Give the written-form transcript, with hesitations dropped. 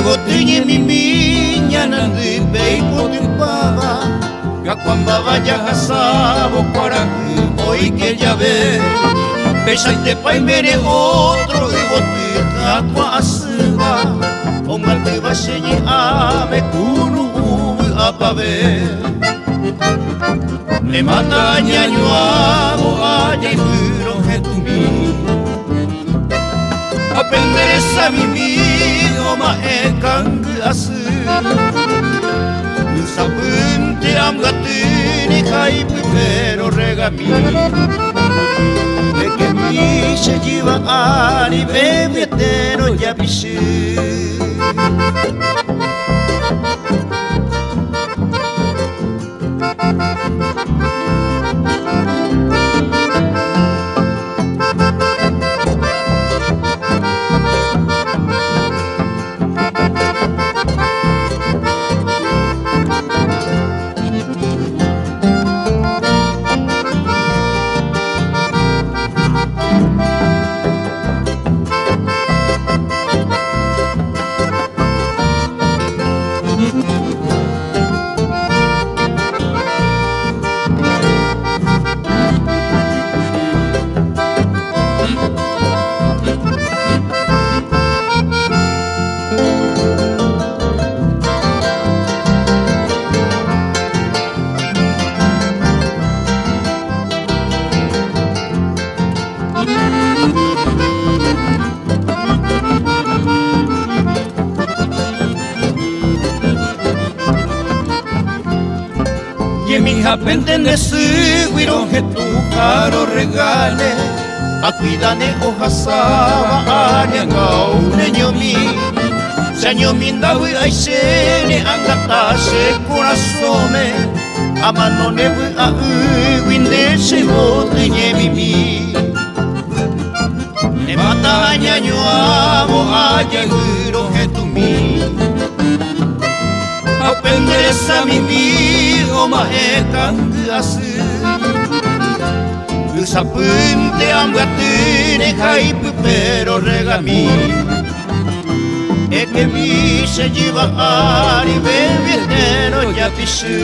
gotinha mi minha nandi beipo timpaba ya cuando vaya casado para hoy que ya ve pesa te pai mere otro de botita quasiva o mate va senyi ame kunu apabe ne mata nyanyo amo aja iburo hetumi aprender esa mimi ma ekang asu Nusapunte am gatini kai pero regami de que mi se lleva ani bebe etero ya bisu Y mi hija pendene seguiro que tu caro regale a cuidane hoja saba anyangau neño mi seño mindawi aisene angatase corazone amano nebu a winde se bote mimi ne mata ñaño amo ayaguro que tu mi apendesa mimi oma ekang asu Nusapunte am gatini kai pero regami e que mi se lleva a nivel vietero ya pisu